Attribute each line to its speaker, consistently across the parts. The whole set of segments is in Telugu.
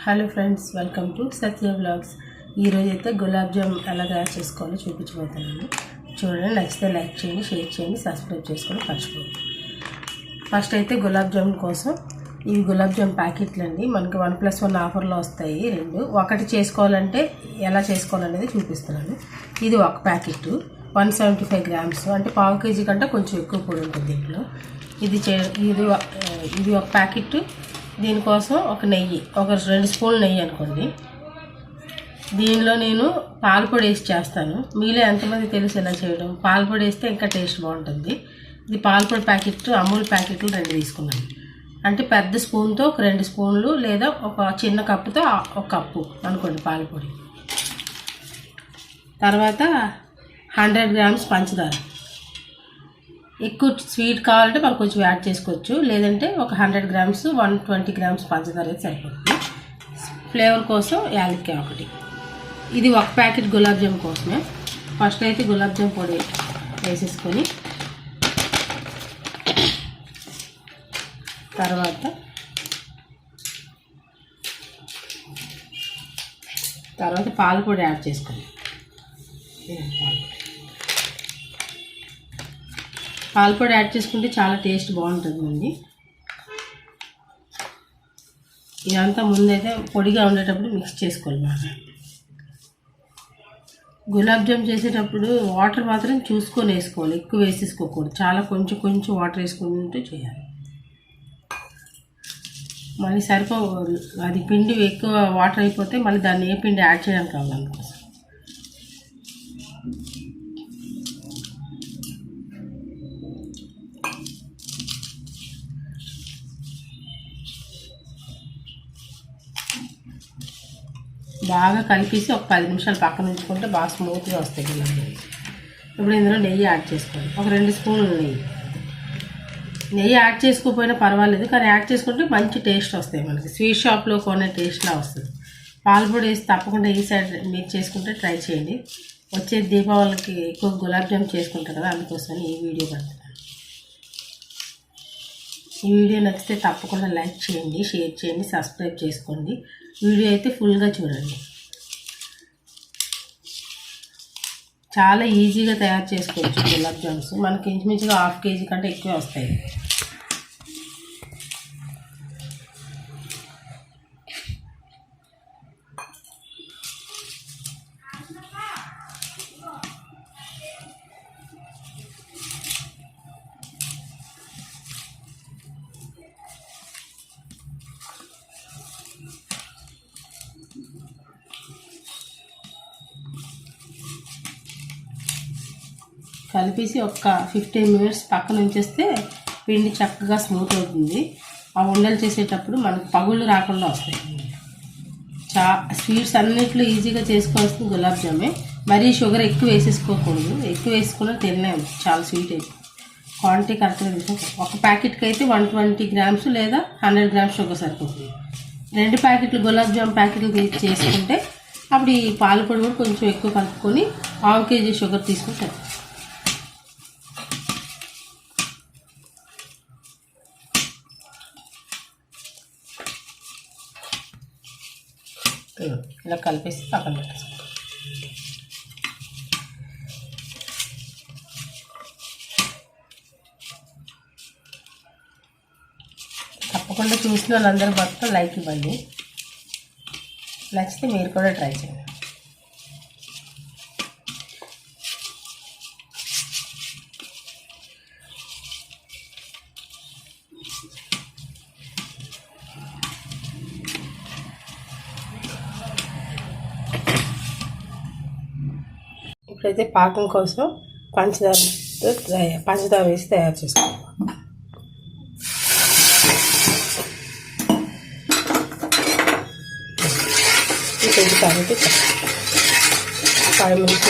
Speaker 1: Hello friends, welcome to Satya vlogs. ఈరోజు అయితే గులాబ్ జామ్ ఎలా తయారు చేసుకోవాలో చూపించబోతున్నాను. చూడండి, నచ్చితే లైక్ చేయండి, షేర్ చేయండి, సబ్స్క్రైబ్ చేసుకొని మర్చిపోండి. ఫస్ట్ అయితే గులాబ్ జామ్ కోసం ఇవి గులాబ్ జామ్ ప్యాకెట్లు అండి. మనకి 1+1 ఆఫర్లో వస్తాయి. ఒకటి చేసుకోవాలంటే ఎలా చేసుకోవాలనేది చూపిస్తున్నాను. ఇది ఒక ప్యాకెట్ 175 గ్రామ్స్, అంటే పావు కేజీ కంటే కొంచెం ఎక్కువ పొడి ఉంటుంది దీంట్లో. ఇది ఒక ప్యాకెట్. దీనికోసం ఒక నెయ్యి, ఒక 2 స్పూన్లు నెయ్యి అనుకోండి. దీనిలో నేను పాలపొడి వేసి చేస్తాను. మీలో ఎంతమంది తెలుసు ఎలా చేయడం? పాలపొడి వేస్తే ఇంకా టేస్ట్ బాగుంటుంది. ఇది పాలపొడి ప్యాకెట్, అమూల్ ప్యాకెట్లు 2 తీసుకున్నాను. అంటే పెద్ద స్పూన్తో ఒక 2 స్పూన్లు, లేదా ఒక చిన్న కప్పుతో 1 కప్పు అనుకోండి పాలపొడి. తర్వాత 100 గ్రామ్స్ పంచదార. ఎక్కువ స్వీట్ కావాలంటే మనం కొంచెం యాడ్ చేసుకోవచ్చు, లేదంటే ఒక 100 గ్రామ్స్ 120 గ్రామ్స్ పంచదార అయితే సరిపోతుంది. ఫ్లేవర్ కోసం యాలక్కాయ 1. ఇది ఒక ప్యాకెట్ గులాబ్ జామ్ కోసమే. ఫస్ట్ అయితే గులాబ్ జామ్ పొడి వేసేసుకొని తర్వాత పాల పొడి యాడ్ చేసుకోండి. పాలపొడి యాడ్ చేసుకుంటే చాలా టేస్ట్ బాగుంటుందండి. ఇదంతా ముందైతే పొడిగా ఉండేటప్పుడు మిక్స్ చేసుకోవాలి బాగా. గులాబ్ జామ్ చేసేటప్పుడు వాటర్ మాత్రం చూసుకొని వేసుకోవాలి, ఎక్కువ వేసేసుకోకూడదు. చాలా కొంచెం కొంచెం వాటర్ వేసుకుంటూ చేయాలి. మళ్ళీ అది పిండి ఎక్కువ వాటర్ అయిపోతే మళ్ళీ దాన్ని ఏ పిండి యాడ్ చేయడానికి కావాలి. అందుకోసం బాగా కలిపేసి ఒక 10 నిమిషాలు పక్కన ఉంచుకుంటే బాగా స్మూత్గా వస్తాయి గులాబ్ జామ్. ఇప్పుడు ఇందులో నెయ్యి యాడ్ చేసుకోండి. ఒక 2 స్పూన్లు నెయ్యి యాడ్ చేసుకోకపోయినా పర్వాలేదు, కానీ యాడ్ చేసుకుంటే మంచి టేస్ట్ వస్తాయి. మనకి స్వీట్ షాప్లో కొనే టేస్ట్లా వస్తుంది. పాలపొడి వేసి తప్పకుండా ఈ సైడ్ మీరు చేసుకుంటే ట్రై చేయండి. వచ్చే దీపావళికి ఎక్కువ గులాబ్ జామ్ చేసుకుంటారు కదా, అందుకోసం ఈ వీడియో పెడుతున్నాను. ఈ వీడియో నచ్చితే తప్పకుండా లైక్ చేయండి, షేర్ చేయండి, సబ్స్క్రైబ్ చేసుకోండి. వీడియో అయితే ఫుల్గా చూడండి. చాలా ఈజీగా తయారు చేసుకోవచ్చు గులాబ్ జామ్స్. మనకి ఇంచుమించుగా 1/2 కేజీ కంటే ఎక్కువ వస్తాయి. కలిపేసి ఒక 15 మినిట్స్ పక్కన ఉంచేస్తే పిండి చక్కగా స్మూత్ అవుతుంది. ఆ ఉండలు చేసేటప్పుడు మనకు పగుళ్ళు రాకుండా వస్తాయి. స్వీట్స్ అన్నిట్లో ఈజీగా చేసుకోవాల్సింది గులాబ్ జామే. మరీ షుగర్ ఎక్కువ వేసేసుకోకూడదు. ఎక్కువ వేసుకున్నా తినలేము, చాలా స్వీట్ అయిపోతుంది. క్వాంటిటీ కరెక్ట్గా తీసుకుంటాం. ఒక ప్యాకెట్కి అయితే 120 గ్రామ్స్ లేదా 100 గ్రామ్స్ షుగర్ సరిపోతుంది. 2 ప్యాకెట్లు గులాబ్ జామ్ ప్యాకెట్లు చేసుకుంటే అప్పుడు ఈ పాలపొడి కూడా కొంచెం ఎక్కువ కలుపుకొని 1/2 కేజీ షుగర్ తీసుకుంటాం. ఇలా కలిపేసి పక్కన పెట్టేసుకోండి. తప్పకుండా చూసిన వాళ్ళందరూ మొత్తం లైక్ ఇవ్వండి. నచ్చితే మీరు కూడా ట్రై చేయండి. ఇప్పుడైతే పాకం కోసం పంచదార వేసి తయారు చేసుకోవాలి. కాబట్టి 5 మినిట్స్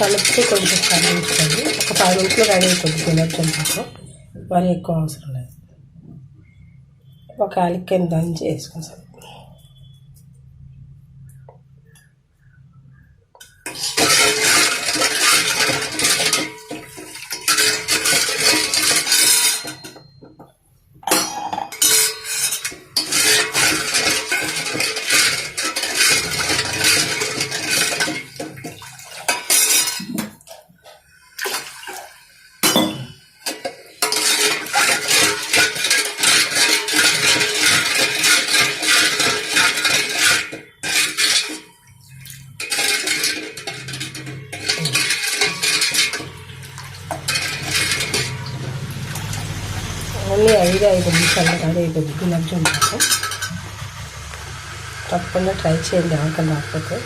Speaker 1: కలుపుతూ కొంచెం కరిగించుకోండి. ఒక 5 నిమిషాలు రెడీ అయిపోతుంది గులాబ్ జామ్ కోసం. మరి ఎక్కువ అవసరం లేదు. ఒక యాలక్కాయని దంచి వేసుకుంటాం. ఓన్లీ 5 నిమిషాలు రెడీ అయిపోయింది గులాబ్ జామ్ కోసం. తప్పకుండా ట్రై చేయండి. ఆకలి రాకపోతే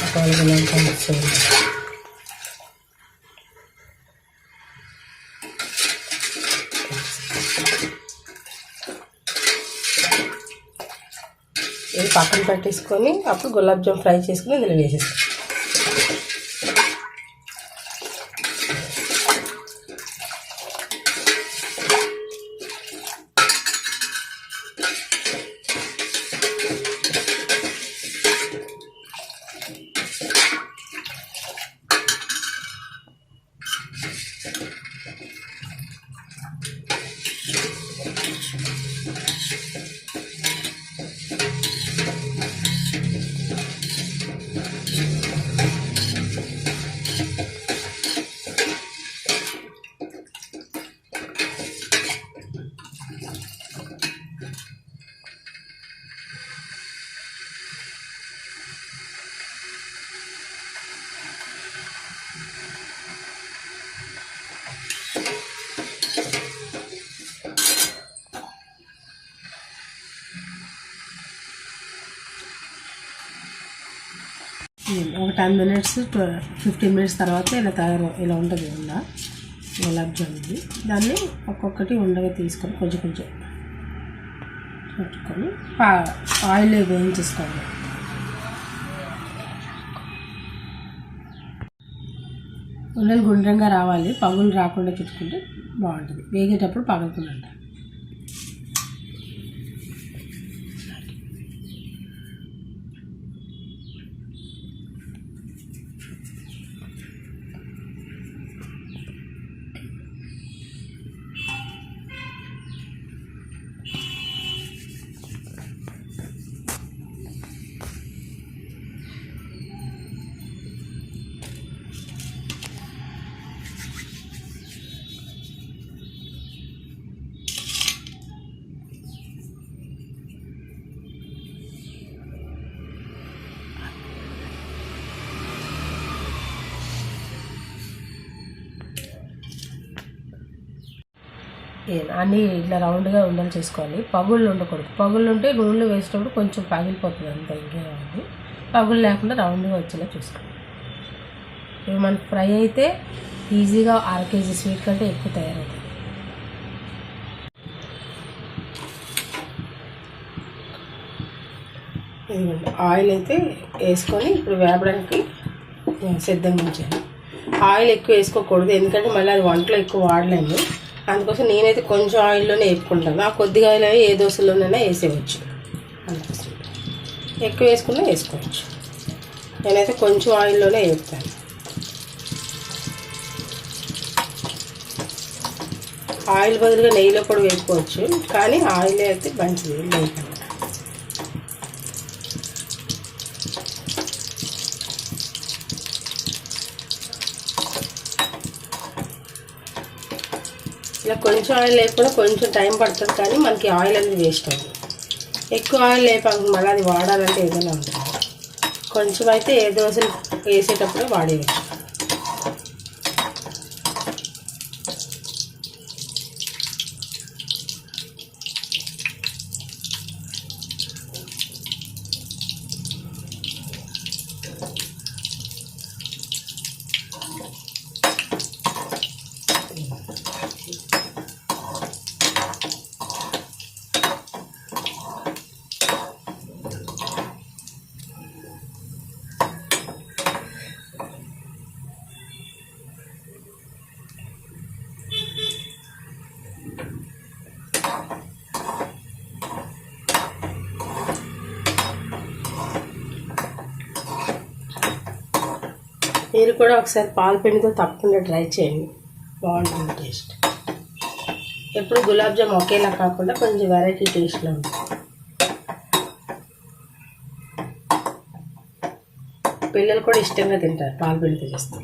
Speaker 1: ఒకవేళ గులాబ్ జామ్ చేయండి. ఇది పక్కన పెట్టేసుకొని అప్పుడు గులాబ్ జామ్ ఫ్రై చేసుకుని ఇందులో వేసేస్తాం. ఒక 10 మినిట్స్ 15 మినిట్స్ తర్వాత ఇలా ఉంటుంది ఉండ గులాబ్ జాముది. దాన్ని ఒక్కొక్కటి ఉండగా తీసుకొని కొంచెం కొంచెం పెట్టుకొని ఆయిల్ వేయించేసుకోవాలి. ఉండలు గుండ్రంగా రావాలి, పగులు రాకుండా చుట్టుకుంటే బాగుంటుంది. వేగేటప్పుడు పగలకుండా ఉంటాయి. అన్నీ ఇట్లా రౌండ్గా ఉండలు చేసుకోవాలి. పగుళ్ళు ఉండకూడదు. పగుళ్ళు ఉంటే నూనెలో వేసేటప్పుడు కొంచెం పగిలిపోతుంది, అంత ఇంకేముంది. పగులు లేకుండా రౌండ్గా వచ్చేలా చూసుకోవాలి. ఇవి మనకు ఫ్రై అయితే ఈజీగా 1/2 కేజీ స్వీట్ కంటే ఎక్కువ తయారవుతుంది. ఆయిల్ అయితే వేసుకొని ఇప్పుడు వేపడానికి సిద్ధంగా ఉంచాను. ఆయిల్ ఎక్కువ వేసుకోకూడదు, ఎందుకంటే మళ్ళీ అది వంటలో ఎక్కువ వాడలేము. అందుకోసం నేనైతే కొంచెం ఆయిల్లోనే వేపుకుంటాను. ఆ కొద్దిగా ఆయిల్ ఏ దోశలోనైనా వేసేయచ్చు. అందుకోసం ఎక్కువ వేసుకున్నా వేసుకోవచ్చు. నేనైతే కొంచెం ఆయిల్లోనే వేపుతాను. ఆయిల్ బదులుగా నెయ్యిలో కూడా వేసుకోవచ్చు, కానీ ఆయిల్ అయితే మంచిది నెయ్యి కన్నా. ఇలా కొంచెం ఆయిల్ లేకుండా కొంచెం టైం పడుతుంది, కానీ మనకి ఆయిల్ అనేది వేస్ట్ అవుతుంది. ఎక్కువ ఆయిల్ లేపాక మళ్ళీ అది వాడాలంటే ఏదైనా ఉంటుంది. కొంచెం అయితే ఏ దోశలు వేసేటప్పుడు వాడేయచ్చు. మీరు కూడా ఒకసారి పాల పిండితో తప్పకుండా ట్రై చేయండి, బాగుంటుంది టేస్ట్. ఎప్పుడు గులాబ్ జామ్ ఒకేలా కాకుండా కొంచెం వెరైటీ టేస్ట్లో ఉంటుంది. పిల్లలు కూడా ఇష్టంగా తింటారు పాల పిండితో చేస్తే.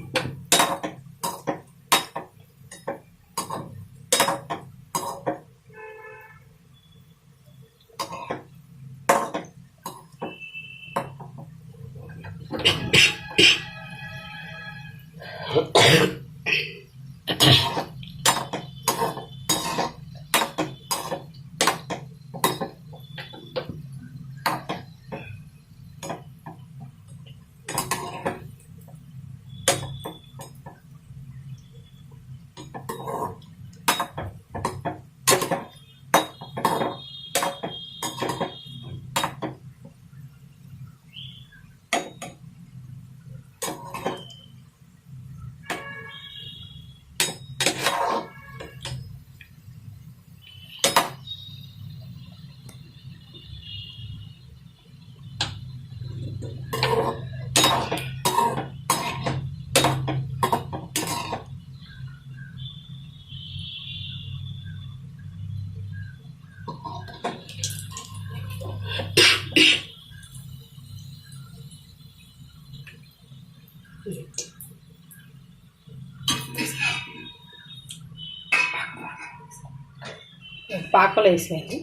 Speaker 1: పాకలో వేసేయాలి.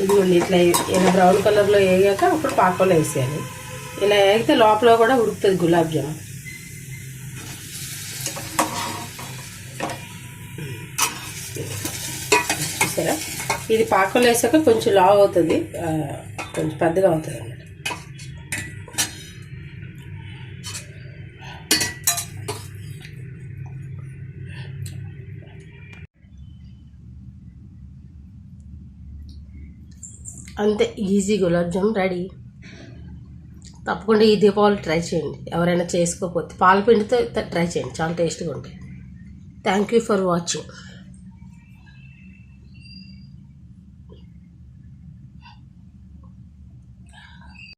Speaker 1: ఇదిగోండి ఇట్లా ఇలా బ్రౌన్ కలర్లో వేగాక అప్పుడు పాకలో వేసేయాలి. ఇలా వేగితే లోపల కూడా ఉడుకుతుంది గులాబ్ జామ్. చూసారా, ఇది పాకలో వేసాక కొంచెం లావ్ అవుతుంది, కొంచెం పెద్దగా అవుతుంది అన్నమాట. అంతే, ఈజీ గులాబ్ జామ్ రెడీ. తప్పకుండా ఈ దీపావళి ట్రై చేయండి. ఎవరైనా చేసుకోకపోతే పాల పిండితో ట్రై చేయండి, చాలా టేస్ట్గా ఉంటాయి. Thank you for watching.